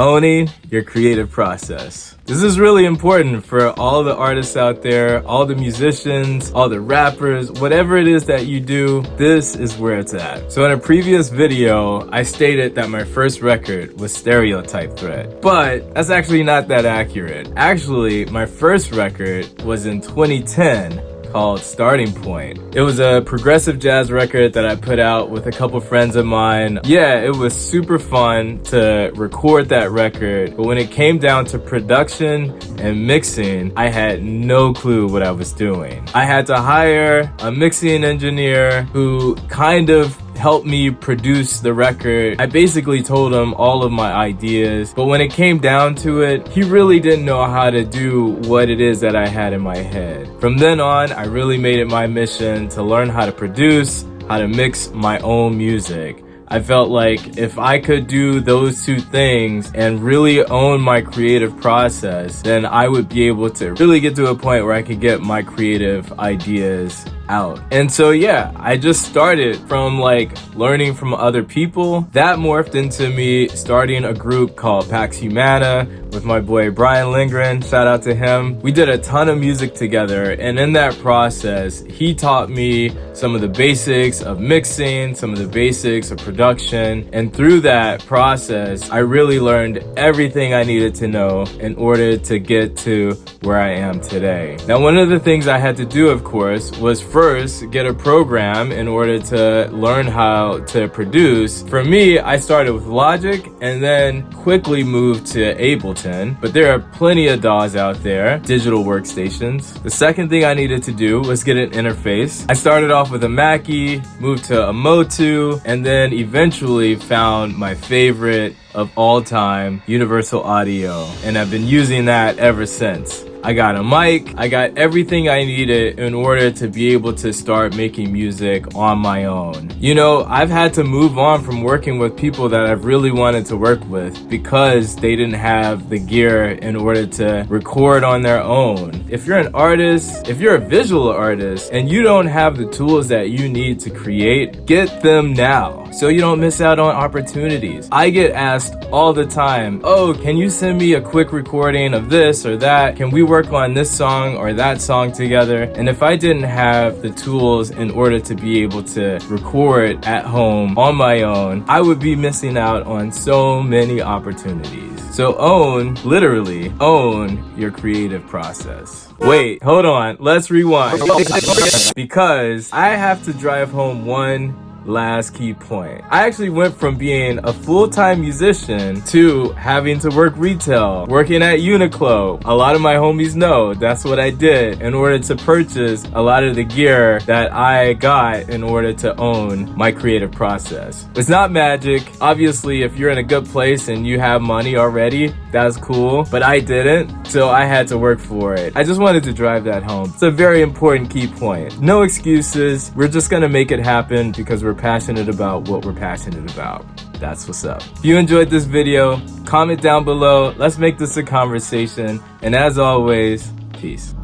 owning your creative process. This is really important for all the artists out there, all the musicians, all the rappers, whatever it is that you do, this is where it's at. So in a previous video, I stated that my first record was Stereotype Threat, but that's actually not that accurate. Actually, my first record was in 2010. Called Starting Point. It was a progressive jazz record that I put out with a couple friends of mine. Yeah, it was super fun to record that record, but when it came down to production and mixing, I had no clue what I was doing. I had to hire a mixing engineer who kind of helped me produce the record. I basically told him all of my ideas, but when it came down to it, he really didn't know how to do what it is that I had in my head. From then on, I really made it my mission to learn how to produce, how to mix my own music. I felt like if I could do those two things and really own my creative process, then I would be able to really get to a point where I could get my creative ideas out. And so yeah, I just started from like learning from other people. That morphed into me starting a group called Pax Humana with my boy Brian Lindgren, shout out to him. We did a ton of music together, and in that process, he taught me some of the basics of mixing, some of the basics of production, and through that process, I really learned everything I needed to know in order to get to where I am today. Now, one of the things I had to do, of course, was first get a program in order to learn how to produce. For me, I started with Logic and then quickly moved to Ableton, but there are plenty of DAWs out there, digital workstations. The second thing I needed to do was get an interface. I started off with a Mackie, moved to a Motu, and then eventually found my favorite of all time, Universal Audio, and I've been using that ever since. I got a mic, I got everything I needed in order to be able to start making music on my own. You know, I've had to move on from working with people that I've really wanted to work with because they didn't have the gear in order to record on their own. If you're an artist, if you're a visual artist, and you don't have the tools that you need to create, get them now so you don't miss out on opportunities. I get asked all the time, oh, can you send me a quick recording of this or that? Can we work on this song or that song together? And if I didn't have the tools in order to be able to record at home on my own, I would be missing out on so many opportunities. So literally own your creative process. Wait, hold on, let's rewind. Because I have to drive home one last key point. I actually went from being a full-time musician to having to work retail, working at Uniqlo. A lot of my homies know that's what I did in order to purchase a lot of the gear that I got in order to own my creative process. It's not magic. Obviously, if you're in a good place and you have money already, that's cool, but I didn't, so I had to work for it. I just wanted to drive that home. It's a very important key point. No excuses. We're just gonna make it happen because we're passionate about what we're passionate about. That's what's up. If you enjoyed this video, comment down below. Let's make this a conversation. And as always, peace.